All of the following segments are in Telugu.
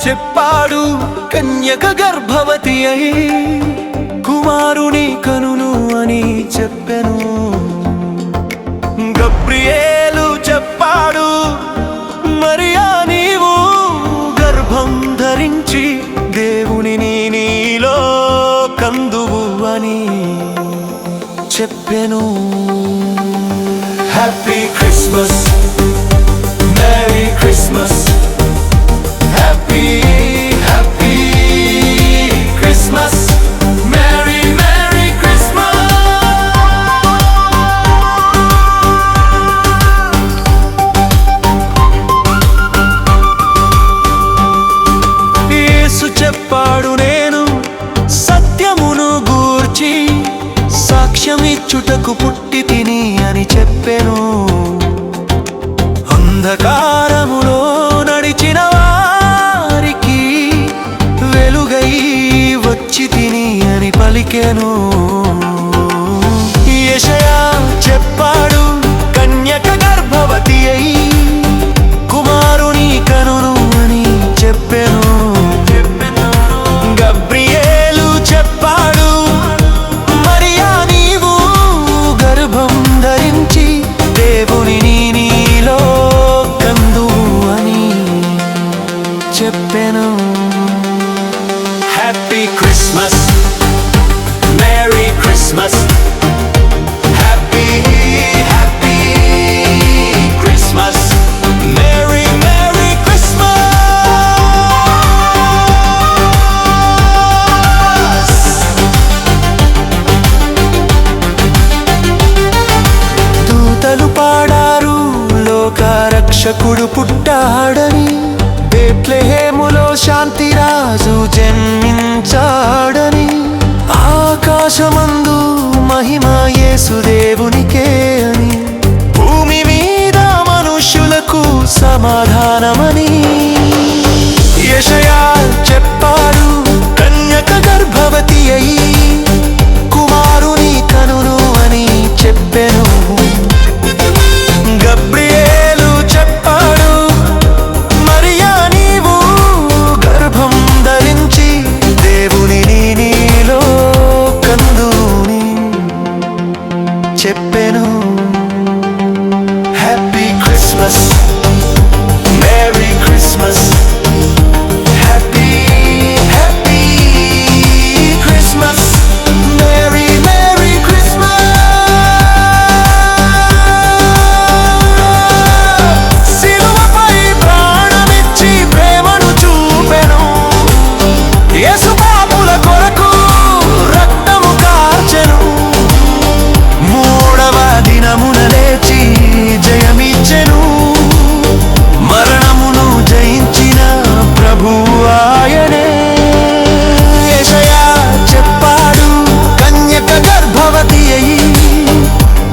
చెప్పాడు కన్యక గర్భవతి అయి కుమారుని కనును అని చెప్పెను. గబ్రియేలు చెప్పాడు మరియా నీవు గర్భం ధరించి దేవునిని నీలో కందువు అని చెప్పెను. Happy Christmas, merry Christmas, happy happy Christmas, merry merry Christmas. Yesu చెప్పాడు నేను సత్యమును గూర్చి సాక్ష్యమిచ్చుటకు పుట్టి తిని అని చెప్పెను. అంధకారములో నడిచిన వారికి వెలుగై వచ్చి తిని అని పలికెను. యెషయా చెప్పాడు కన్యక గర్భవతి అయి కుమారుని కనును అని చెప్పెను. గబ్రియేలు చెప్పాడు మరియా నీవు గర్భం ధరించి దేవునిని నీలో కందువు అని చెప్పెను. Happy Christmas, merry Christmas, happy happy Christmas, merry merry Christmas. దూతలు పాడారు లోక రక్షకుడు పుట్టాడని, బెత్లెహేములో శాంతిరాజు జన్మించాడని, ఆకాశమందు మహిమ యేసు దేవునికే అని, భూమి మీద మనుష్యులకు సమాధానమని. యెషయా చెప్పాడు కన్యక గర్భవతి అయి కుమారుని కనును అని చెప్పెను. గబ్రియేలు చెప్పాడు మరియా నీవు గర్భం ధరించి దేవునిని నీలో కందుని చెప్పెను. Happy Christmas, merry Christmas, happy happy Christmas, merry merry Christmas. సిలువపై ప్రాణమిచ్చి ప్రేమను చూపెను, యేసు పాపుల కొరకు రక్తము కార్చెను, మూడవ దినమున లేచి జయమిచ్చెను, మరణమును జయించిన ప్రభువు ఆయనే. యెషయా చెప్పాడు కన్యక గర్భవతి అయి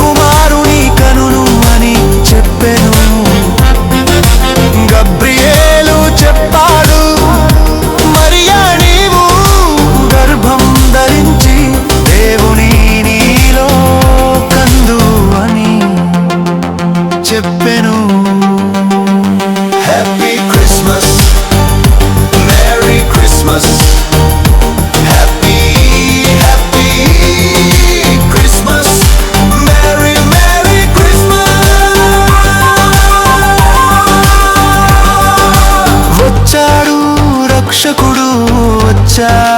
కుమారుని కనును అని చెప్పెను. గబ్రియేలు చెప్పాడు మరియా నీవు గర్భం ధరించి దేవుని నీలో కందు అని చెప్పెను. Happy Christmas, merry Christmas, happy happy Christmas, merry merry Christmas. వచ్చాడు రక్షకుడు వచ్చాడు.